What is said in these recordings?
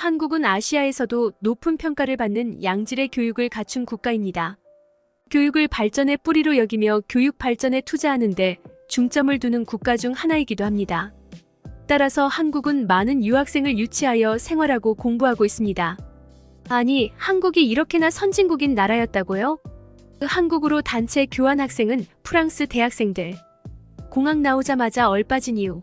한국은 아시아에서도 높은 평가를 받는 양질의 교육을 갖춘 국가입니다. 교육을 발전의 뿌리로 여기며 교육 발전에 투자하는데 중점을 두는 국가 중 하나이기도 합니다. 따라서 한국은 많은 유학생을 유치하여 생활하고 공부하고 있습니다. 아니, 한국이 이렇게나 선진국인 나라였다고요? 한국으로 단체 교환 학생은 프랑스 대학생들. 공항 나오자마자 얼빠진 이유.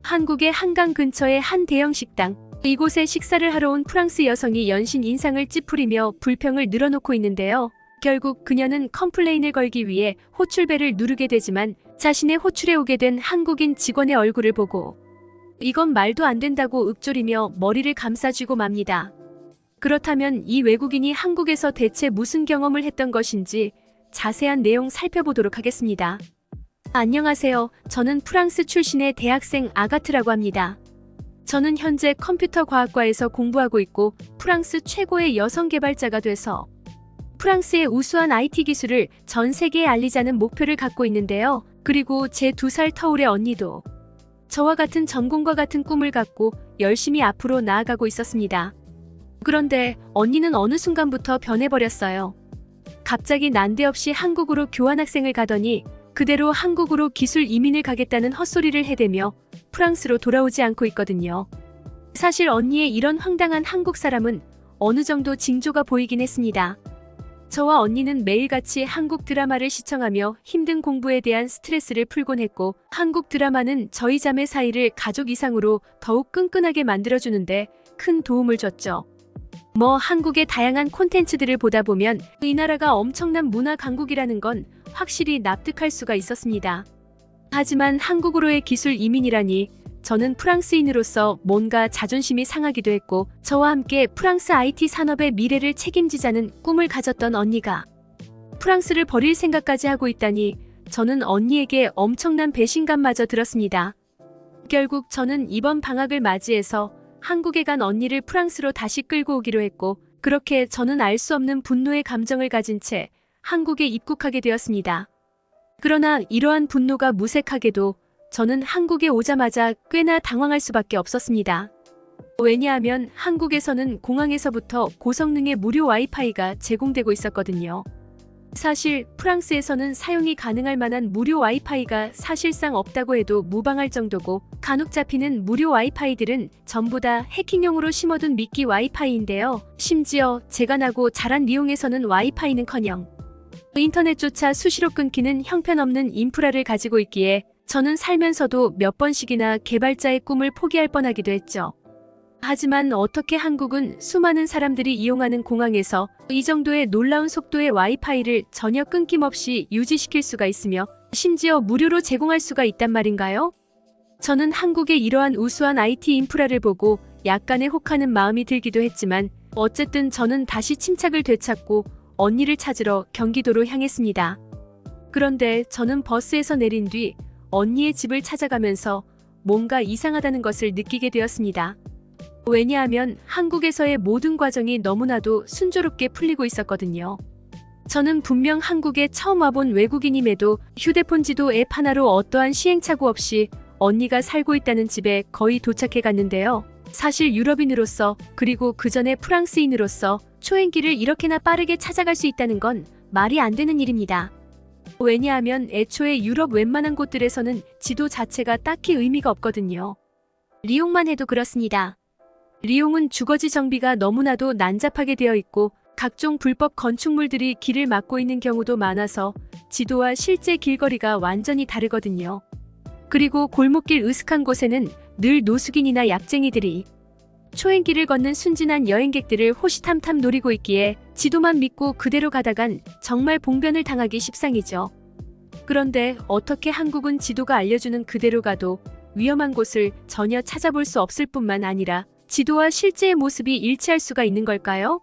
한국의 한강 근처의 한 대형 식당. 이곳에 식사를 하러 온 프랑스 여성이 연신 인상을 찌푸리며 불평을 늘어놓고 있는데요. 결국 그녀는 컴플레인을 걸기 위해 호출벨을 누르게 되지만 자신의 호출에 오게 된 한국인 직원의 얼굴을 보고 이건 말도 안 된다고 읊조리며 머리를 감싸쥐고 맙니다. 그렇다면 이 외국인이 한국에서 대체 무슨 경험을 했던 것인지 자세한 내용 살펴보도록 하겠습니다. 안녕하세요. 저는 프랑스 출신의 대학생 아가트라고 합니다. 저는 현재 컴퓨터 과학과에서 공부하고 있고 프랑스 최고의 여성 개발자가 돼서 프랑스의 우수한 IT 기술을 전 세계에 알리자는 목표를 갖고 있는데요. 그리고 제 2살 터울의 언니도 저와 같은 전공과 같은 꿈을 갖고 열심히 앞으로 나아가고 있었습니다. 그런데 언니는 어느 순간부터 변해버렸어요. 갑자기 난데없이 한국으로 교환학생을 가더니 그대로 한국으로 기술 이민을 가겠다는 헛소리를 해대며 프랑스로 돌아오지 않고 있거든요. 사실 언니의 이런 황당한 한국 사람은 어느 정도 징조가 보이긴 했습니다. 저와 언니는 매일같이 한국 드라마를 시청하며 힘든 공부에 대한 스트레스를 풀곤 했고 한국 드라마는 저희 자매 사이를 가족 이상으로 더욱 끈끈하게 만들어주는데 큰 도움을 줬죠. 한국의 다양한 콘텐츠들을 보다 보면 이 나라가 엄청난 문화 강국이라는 건 확실히 납득할 수가 있었습니다. 하지만 한국으로의 기술 이민이라니 저는 프랑스인으로서 뭔가 자존심이 상하기도 했고 저와 함께 프랑스 IT 산업의 미래를 책임지자는 꿈을 가졌던 언니가 프랑스를 버릴 생각까지 하고 있다니 저는 언니에게 엄청난 배신감마저 들었습니다. 결국 저는 이번 방학을 맞이해서 한국에 간 언니를 프랑스로 다시 끌고 오기로 했고 그렇게 저는 알 수 없는 분노의 감정을 가진 채 한국에 입국하게 되었습니다. 그러나 이러한 분노가 무색하게도 저는 한국에 오자마자 꽤나 당황할 수밖에 없었습니다. 왜냐하면 한국에서는 공항에서부터 고성능의 무료 와이파이가 제공되고 있었거든요. 사실 프랑스에서는 사용이 가능할 만한 무료 와이파이가 사실상 없다고 해도 무방할 정도고 간혹 잡히는 무료 와이파이들은 전부 다 해킹용으로 심어둔 미끼 와이파이인데요. 심지어 제가 나고 자란 리옹에서는 와이파이는커녕 인터넷조차 수시로 끊기는 형편없는 인프라를 가지고 있기에 저는 살면서도 몇 번씩이나 개발자의 꿈을 포기할 뻔하기도 했죠. 하지만 어떻게 한국은 수많은 사람들이 이용하는 공항에서 이 정도의 놀라운 속도의 와이파이를 전혀 끊김없이 유지시킬 수가 있으며 심지어 무료로 제공할 수가 있단 말인가요? 저는 한국의 이러한 우수한 IT 인프라를 보고 약간의 혹하는 마음이 들기도 했지만 어쨌든 저는 다시 침착을 되찾고 언니를 찾으러 경기도로 향했습니다. 그런데 저는 버스에서 내린 뒤 언니의 집을 찾아가면서 뭔가 이상하다는 것을 느끼게 되었습니다. 왜냐하면 한국에서의 모든 과정이 너무나도 순조롭게 풀리고 있었거든요. 저는 분명 한국에 처음 와본 외국인임에도 휴대폰 지도 앱 하나로 어떠한 시행착오 없이 언니가 살고 있다는 집에 거의 도착해 갔는데요. 사실 유럽인으로서 그리고 그 전에 프랑스인으로서 초행길을 이렇게나 빠르게 찾아갈 수 있다는 건 말이 안 되는 일입니다. 왜냐하면 애초에 유럽 웬만한 곳들에서는 지도 자체가 딱히 의미가 없거든요. 리옹만 해도 그렇습니다. 리옹은 주거지 정비가 너무나도 난잡하게 되어 있고 각종 불법 건축물들이 길을 막고 있는 경우도 많아서 지도와 실제 길거리가 완전히 다르거든요. 그리고 골목길 으슥한 곳에는 늘 노숙인이나 약쟁이들이 초행길을 걷는 순진한 여행객들을 호시탐탐 노리고 있기에 지도만 믿고 그대로 가다간 정말 봉변을 당하기 십상이죠. 그런데 어떻게 한국은 지도가 알려주는 그대로 가도 위험한 곳을 전혀 찾아볼 수 없을 뿐만 아니라 지도와 실제의 모습이 일치할 수가 있는 걸까요?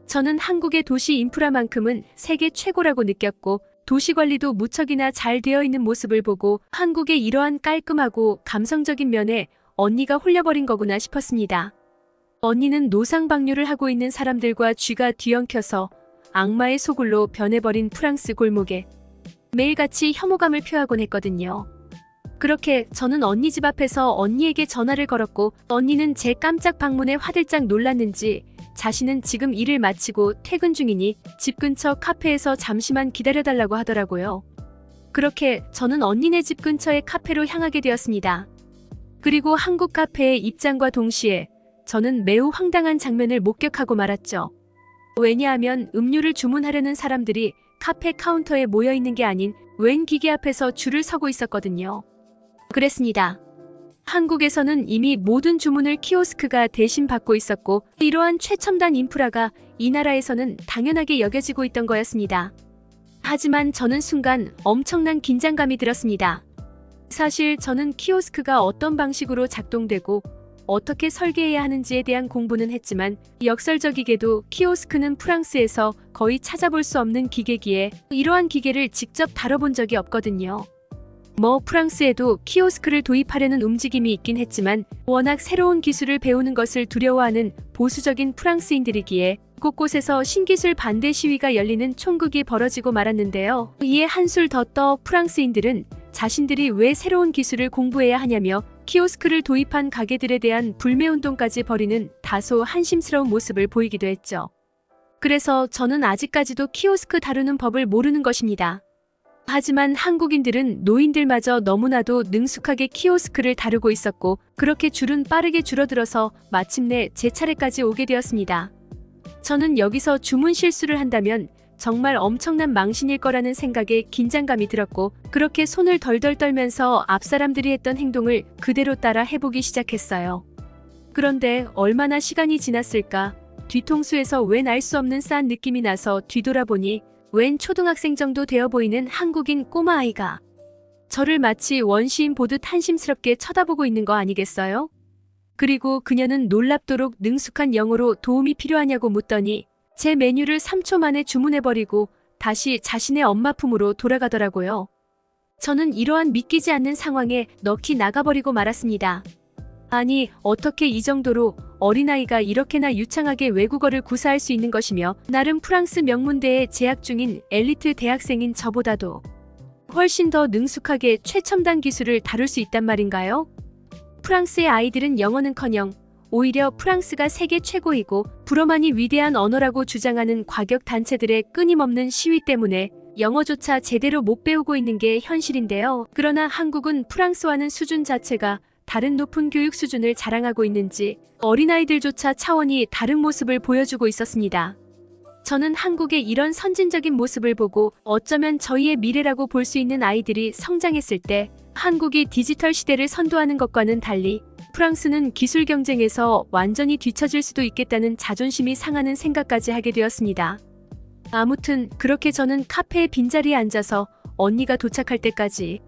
저는 한국의 도시 인프라만큼은 세계 최고라고 느꼈고 도시관리도 무척이나 잘 되어 있는 모습을 보고 한국의 이러한 깔끔하고 감성적인 면에 언니가 홀려버린 거구나 싶었습니다. 언니는 노상방뇨를 하고 있는 사람들과 쥐가 뒤엉켜서 악마의 소굴로 변해버린 프랑스 골목에 매일같이 혐오감을 표하곤 했거든요. 그렇게 저는 언니 집 앞에서 언니에게 전화를 걸었고 언니는 제 깜짝 방문에 화들짝 놀랐는지 자신은 지금 일을 마치고 퇴근 중이니 집 근처 카페에서 잠시만 기다려달라고 하더라고요. 그렇게 저는 언니네 집 근처의 카페로 향하게 되었습니다. 그리고 한국 카페의 입장과 동시에 저는 매우 황당한 장면을 목격하고 말았죠. 왜냐하면 음료를 주문하려는 사람들이 카페 카운터에 모여 있는 게 아닌 웬 기계 앞에서 줄을 서고 있었거든요. 그랬습니다. 한국에서는 이미 모든 주문을 키오스크가 대신 받고 있었고 이러한 최첨단 인프라가 이 나라에서는 당연하게 여겨지고 있던 거였습니다. 하지만 저는 순간 엄청난 긴장감이 들었습니다. 사실 저는 키오스크가 어떤 방식으로 작동되고 어떻게 설계해야 하는지에 대한 공부는 했지만 역설적이게도 키오스크는 프랑스에서 거의 찾아볼 수 없는 기계기에 이러한 기계를 직접 다뤄본 적이 없거든요. 프랑스에도 키오스크를 도입하려는 움직임이 있긴 했지만 워낙 새로운 기술을 배우는 것을 두려워하는 보수적인 프랑스인들이기에 곳곳에서 신기술 반대 시위가 열리는 총극이 벌어지고 말았는데요. 이에 한술 더 떠 프랑스인들은 자신들이 왜 새로운 기술을 공부해야 하냐며 키오스크를 도입한 가게들에 대한 불매운동까지 벌이는 다소 한심스러운 모습을 보이기도 했죠. 그래서 저는 아직까지도 키오스크 다루는 법을 모르는 것입니다. 하지만 한국인들은 노인들마저 너무나도 능숙하게 키오스크를 다루고 있었고 그렇게 줄은 빠르게 줄어들어서 마침내 제 차례까지 오게 되었습니다. 저는 여기서 주문 실수를 한다면 정말 엄청난 망신일 거라는 생각에 긴장감이 들었고 그렇게 손을 덜덜 떨면서 앞사람들이 했던 행동을 그대로 따라 해보기 시작했어요. 그런데 얼마나 시간이 지났을까? 뒤통수에서 웬 알 수 없는 싸한 느낌이 나서 뒤돌아보니 웬 초등학생 정도 되어 보이는 한국인 꼬마아이가 저를 마치 원시인 보듯 한심스럽게 쳐다보고 있는 거 아니겠어요? 그리고 그녀는 놀랍도록 능숙한 영어로 도움이 필요하냐고 묻더니 제 메뉴를 3초 만에 주문해버리고 다시 자신의 엄마 품으로 돌아가더라고요. 저는 이러한 믿기지 않는 상황에 넋이 나가버리고 말았습니다. 아니, 어떻게 이 정도로 어린아이가 이렇게나 유창하게 외국어를 구사할 수 있는 것이며 나름 프랑스 명문대에 재학 중인 엘리트 대학생인 저보다도 훨씬 더 능숙하게 최첨단 기술을 다룰 수 있단 말인가요? 프랑스의 아이들은 영어는커녕 오히려 프랑스가 세계 최고이고 불어만이 위대한 언어라고 주장하는 과격 단체들의 끊임없는 시위 때문에 영어조차 제대로 못 배우고 있는 게 현실인데요. 그러나 한국은 프랑스와는 수준 자체가 다른 높은 교육 수준을 자랑하고 있는지 어린아이들조차 차원이 다른 모습을 보여주고 있었습니다. 저는 한국의 이런 선진적인 모습을 보고 어쩌면 저희의 미래라고 볼 수 있는 아이들이 성장했을 때 한국이 디지털 시대를 선도하는 것과는 달리 프랑스는 기술 경쟁에서 완전히 뒤처질 수도 있겠다는 자존심이 상하는 생각까지 하게 되었습니다. 아무튼 그렇게 저는 카페의 빈자리에 앉아서 언니가 도착할 때까지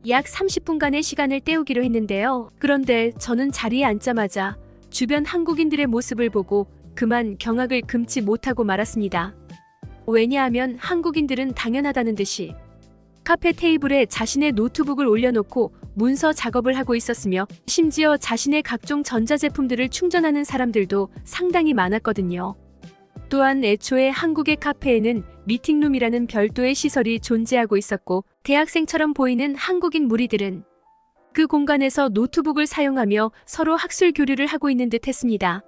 약 30분간의 시간을 때우기로 했는데요. 그런데 저는 자리에 앉자마자 주변 한국인들의 모습을 보고 그만 경악을 금치 못하고 말았습니다. 왜냐하면 한국인들은 당연하다는 듯이 카페 테이블에 자신의 노트북을 올려놓고 문서 작업을 하고 있었으며 심지어 자신의 각종 전자제품들을 충전하는 사람들도 상당히 많았거든요. 또한 애초에 한국의 카페에는 미팅룸이라는 별도의 시설이 존재하고 있었고 대학생처럼 보이는 한국인 무리들은 그 공간에서 노트북을 사용하며 서로 학술 교류를 하고 있는 듯 했습니다.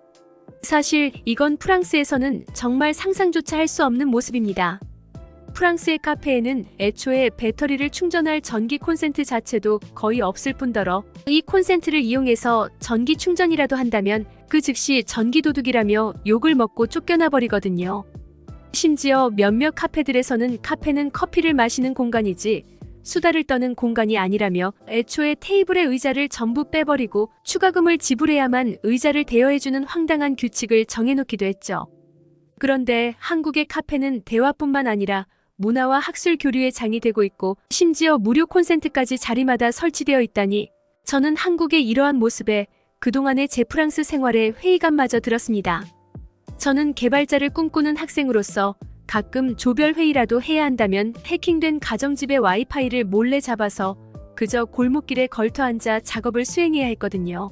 사실 이건 프랑스에서는 정말 상상조차 할 수 없는 모습입니다. 프랑스의 카페에는 애초에 배터리를 충전할 전기 콘센트 자체도 거의 없을 뿐더러 이 콘센트를 이용해서 전기 충전이라도 한다면 그 즉시 전기 도둑이라며 욕을 먹고 쫓겨나 버리거든요. 심지어 몇몇 카페들에서는 카페는 커피를 마시는 공간이지 수다를 떠는 공간이 아니라며 애초에 테이블의 의자를 전부 빼버리고 추가금을 지불해야만 의자를 대여해주는 황당한 규칙을 정해놓기도 했죠. 그런데 한국의 카페는 대화뿐만 아니라 문화와 학술 교류의 장이 되고 있고 심지어 무료 콘센트까지 자리마다 설치되어 있다니 저는 한국의 이러한 모습에 그동안의 제 프랑스 생활에 회의감마저 들었습니다. 저는 개발자를 꿈꾸는 학생으로서 가끔 조별 회의라도 해야 한다면 해킹된 가정집의 와이파이를 몰래 잡아서 그저 골목길에 걸터앉아 작업을 수행해야 했거든요.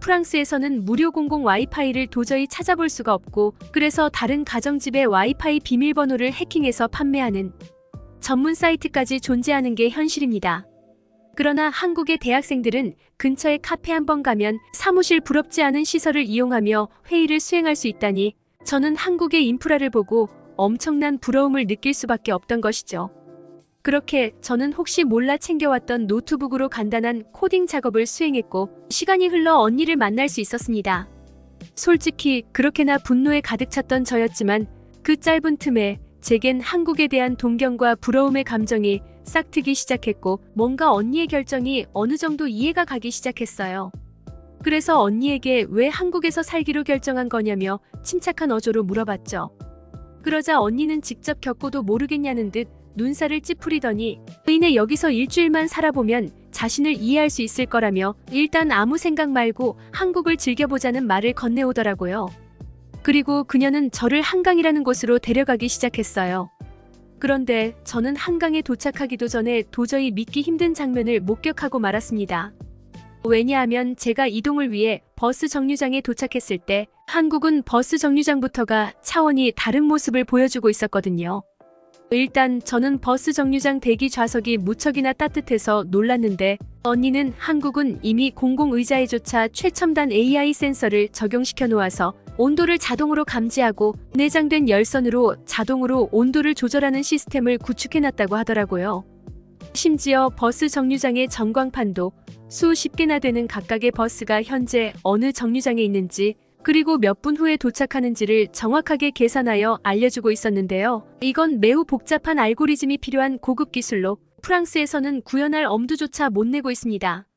프랑스에서는 무료 공공 와이파이를 도저히 찾아볼 수가 없고 그래서 다른 가정집의 와이파이 비밀번호를 해킹해서 판매하는 전문 사이트까지 존재하는 게 현실입니다. 그러나 한국의 대학생들은 근처에 카페 한 번 가면 사무실 부럽지 않은 시설을 이용하며 회의를 수행할 수 있다니 저는 한국의 인프라를 보고 엄청난 부러움을 느낄 수밖에 없던 것이죠. 그렇게 저는 혹시 몰라 챙겨왔던 노트북으로 간단한 코딩 작업을 수행했고 시간이 흘러 언니를 만날 수 있었습니다. 솔직히 그렇게나 분노에 가득 찼던 저였지만 그 짧은 틈에 제겐 한국에 대한 동경과 부러움의 감정이 싹트기 시작했고 뭔가 언니의 결정이 어느 정도 이해가 가기 시작했어요. 그래서 언니에게 왜 한국에서 살기로 결정한 거냐며 침착한 어조로 물어봤죠. 그러자 언니는 직접 겪고도 모르겠냐는 듯 눈살을 찌푸리더니 의인의 여기서 일주일만 살아보면 자신을 이해할 수 있을 거라며 일단 아무 생각 말고 한국을 즐겨보자는 말을 건네오더라고요. 그리고 그녀는 저를 한강이라는 곳으로 데려가기 시작했어요. 그런데 저는 한강에 도착하기도 전에 도저히 믿기 힘든 장면을 목격하고 말았습니다. 왜냐하면 제가 이동을 위해 버스 정류장에 도착했을 때 한국은 버스 정류장부터가 차원이 다른 모습을 보여주고 있었거든요. 일단 저는 버스 정류장 대기 좌석이 무척이나 따뜻해서 놀랐는데 언니는 한국은 이미 공공의자에조차 최첨단 AI 센서를 적용시켜 놓아서 온도를 자동으로 감지하고 내장된 열선으로 자동으로 온도를 조절하는 시스템을 구축해놨다고 하더라고요. 심지어 버스 정류장의 전광판도 수십 개나 되는 각각의 버스가 현재 어느 정류장에 있는지 그리고 몇 분 후에 도착하는지를 정확하게 계산하여 알려주고 있었는데요. 이건 매우 복잡한 알고리즘이 필요한 고급 기술로 프랑스에서는 구현할 엄두조차 못 내고 있습니다.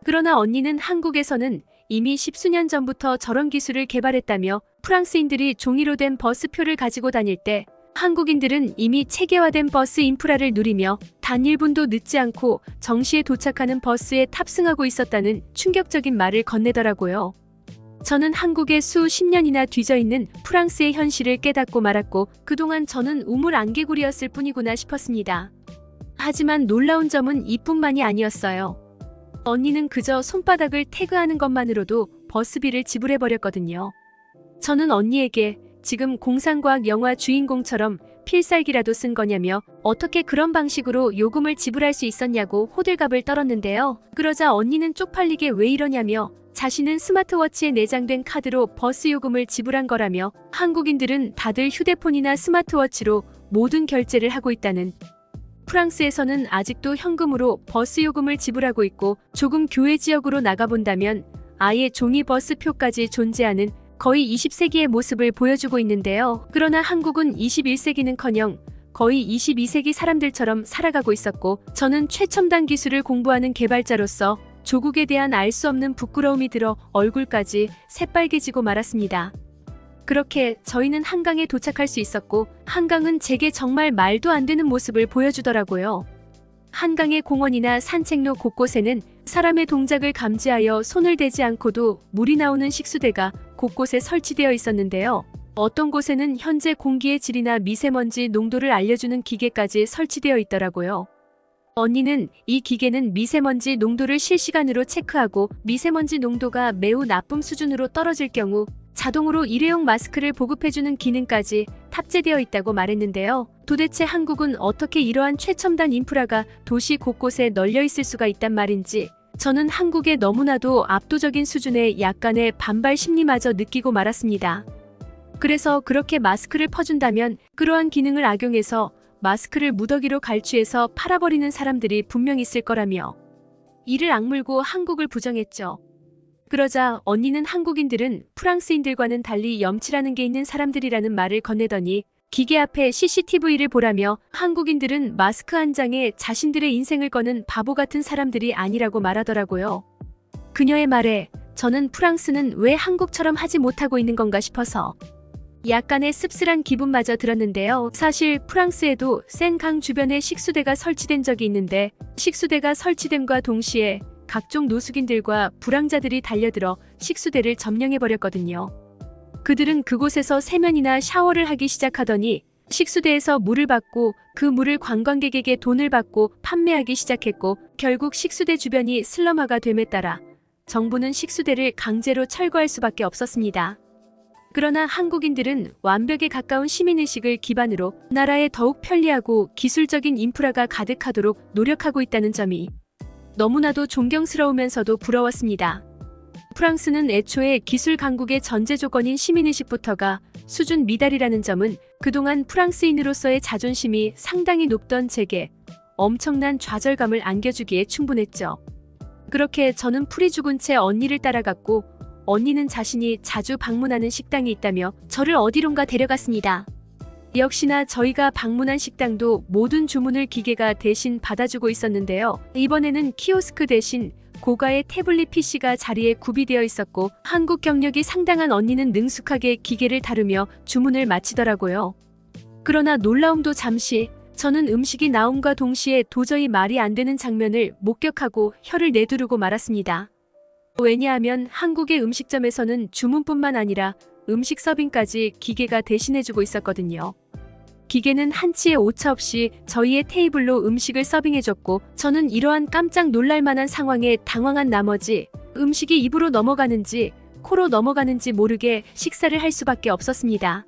그러나 언니는 한국에서는 이미 십수년 전부터 저런 기술을 개발했다며 프랑스인들이 종이로 된 버스표를 가지고 다닐 때 한국인들은 이미 체계화된 버스 인프라를 누리며 단 1분도 늦지 않고 정시에 도착하는 버스에 탑승하고 있었다는 충격적인 말을 건네더라고요. 저는 한국에 수십 년이나 뒤져있는 프랑스의 현실을 깨닫고 말았고 그동안 저는 우물 안개구리였을 뿐이구나 싶었습니다. 하지만 놀라운 점은 이뿐만이 아니었어요. 언니는 그저 손바닥을 태그하는 것만으로도 버스비를 지불해버렸거든요. 저는 언니에게 지금 공상과학 영화 주인공처럼 필살기라도 쓴 거냐며 어떻게 그런 방식으로 요금을 지불할 수 있었냐고 호들갑을 떨었는데요. 그러자 언니는 쪽팔리게 왜 이러냐며 자신은 스마트워치에 내장된 카드로 버스 요금을 지불한 거라며 한국인들은 다들 휴대폰이나 스마트워치로 모든 결제를 하고 있다는 프랑스에서는 아직도 현금으로 버스 요금을 지불하고 있고 조금 교외 지역으로 나가본다면 아예 종이 버스 표까지 존재하는 거의 20세기의 모습을 보여주고 있는데요. 그러나 한국은 21세기는커녕 거의 22세기 사람들처럼 살아가고 있었고 저는 최첨단 기술을 공부하는 개발자로서 조국에 대한 알 수 없는 부끄러움이 들어 얼굴까지 새빨개지고 말았습니다. 그렇게 저희는 한강에 도착할 수 있었고 한강은 제게 정말 말도 안 되는 모습을 보여주더라고요. 한강의 공원이나 산책로 곳곳에는 사람의 동작을 감지하여 손을 대지 않고도 물이 나오는 식수대가 곳곳에 설치되어 있었는데요. 어떤 곳에는 현재 공기의 질이나 미세먼지 농도를 알려주는 기계까지 설치되어 있더라고요. 언니는 이 기계는 미세먼지 농도를 실시간으로 체크하고 미세먼지 농도가 매우 나쁨 수준으로 떨어질 경우 자동으로 일회용 마스크를 보급해주는 기능까지 탑재되어 있다고 말했는데요. 도대체 한국은 어떻게 이러한 최첨단 인프라가 도시 곳곳에 널려 있을 수가 있단 말인지 저는 한국의 너무나도 압도적인 수준의 약간의 반발 심리마저 느끼고 말았습니다. 그래서 그렇게 마스크를 퍼준다면 그러한 기능을 악용해서 마스크를 무더기로 갈취해서 팔아버리는 사람들이 분명 있을 거라며 이를 악물고 한국을 부정했죠. 그러자 언니는 한국인들은 프랑스인들과는 달리 염치라는 게 있는 사람들이라는 말을 건네더니 기계 앞에 CCTV를 보라며 한국인들은 마스크 한 장에 자신들의 인생을 거는 바보 같은 사람들이 아니라고 말하더라고요. 그녀의 말에 저는 프랑스는 왜 한국처럼 하지 못하고 있는 건가 싶어서 약간의 씁쓸한 기분마저 들었는데요. 사실 프랑스에도 센강 주변에 식수대가 설치된 적이 있는데 식수대가 설치됨과 동시에 각종 노숙인들과 불황자들이 달려들어 식수대를 점령해버렸거든요. 그들은 그곳에서 세면이나 샤워를 하기 시작하더니 식수대에서 물을 받고 그 물을 관광객에게 돈을 받고 판매하기 시작했고 결국 식수대 주변이 슬럼화가 됨에 따라 정부는 식수대를 강제로 철거할 수밖에 없었습니다. 그러나 한국인들은 완벽에 가까운 시민의식을 기반으로 나라에 더욱 편리하고 기술적인 인프라가 가득하도록 노력하고 있다는 점이 너무나도 존경스러우면서도 부러웠습니다. 프랑스는 애초에 기술 강국의 전제 조건인 시민의식부터가 수준 미달이라는 점은 그동안 프랑스인으로서의 자존심이 상당히 높던 제게 엄청난 좌절감을 안겨주기에 충분했죠. 그렇게 저는 풀이 죽은 채 언니를 따라갔고, 언니는 자신이 자주 방문하는 식당이 있다며 저를 어디론가 데려갔습니다. 역시나 저희가 방문한 식당도 모든 주문을 기계가 대신 받아주고 있었는데요. 이번에는 키오스크 대신 고가의 태블릿 PC가 자리에 구비되어 있었고, 한국 경력이 상당한 언니는 능숙하게 기계를 다루며 주문을 마치더라고요. 그러나 놀라움도 잠시, 저는 음식이 나옴과 동시에 도저히 말이 안 되는 장면을 목격하고 혀를 내두르고 말았습니다. 왜냐하면 한국의 음식점에서는 주문뿐만 아니라 음식 서빙까지 기계가 대신해주고 있었거든요. 기계는 한치의 오차 없이 저희의 테이블로 음식을 서빙해줬고, 저는 이러한 깜짝 놀랄만한 상황에 당황한 나머지 음식이 입으로 넘어가는지 코로 넘어가는지 모르게 식사를 할 수밖에 없었습니다.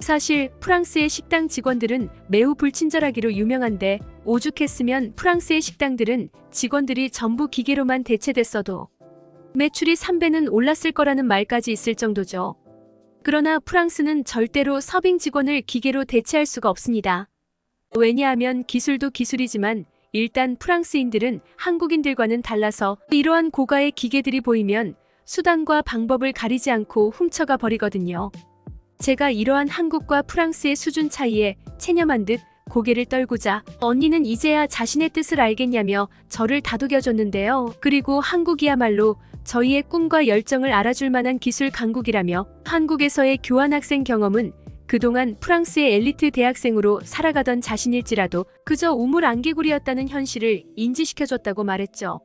사실 프랑스의 식당 직원들은 매우 불친절하기로 유명한데, 오죽했으면 프랑스의 식당들은 직원들이 전부 기계로만 대체됐어도 매출이 3배는 올랐을 거라는 말까지 있을 정도죠. 그러나 프랑스는 절대로 서빙 직원을 기계로 대체할 수가 없습니다. 왜냐하면 기술도 기술이지만 일단 프랑스인들은 한국인들과는 달라서 이러한 고가의 기계들이 보이면 수단과 방법을 가리지 않고 훔쳐가 버리거든요. 제가 이러한 한국과 프랑스의 수준 차이에 체념한 듯 고개를 떨구자 언니는 이제야 자신의 뜻을 알겠냐며 저를 다독여줬는데요. 그리고 한국이야말로 저희의 꿈과 열정을 알아줄 만한 기술 강국이라며 한국에서의 교환학생 경험은 그동안 프랑스의 엘리트 대학생으로 살아가던 자신일지라도 그저 우물안개구리였다는 현실을 인지시켜줬다고 말했죠.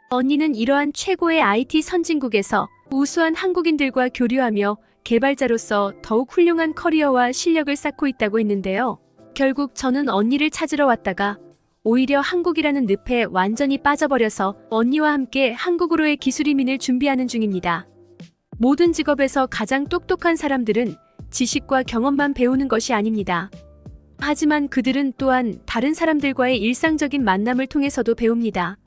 언니는 이러한 최고의 IT 선진국에서 우수한 한국인들과 교류하며 개발자로서 더욱 훌륭한 커리어와 실력을 쌓고 있다고 했는데요. 결국 저는 언니를 찾으러 왔다가 오히려 한국이라는 늪에 완전히 빠져버려서 언니와 함께 한국으로의 기술 이민을 준비하는 중입니다. 모든 직업에서 가장 똑똑한 사람들은 지식과 경험만 배우는 것이 아닙니다. 하지만 그들은 또한 다른 사람들과의 일상적인 만남을 통해서도 배웁니다.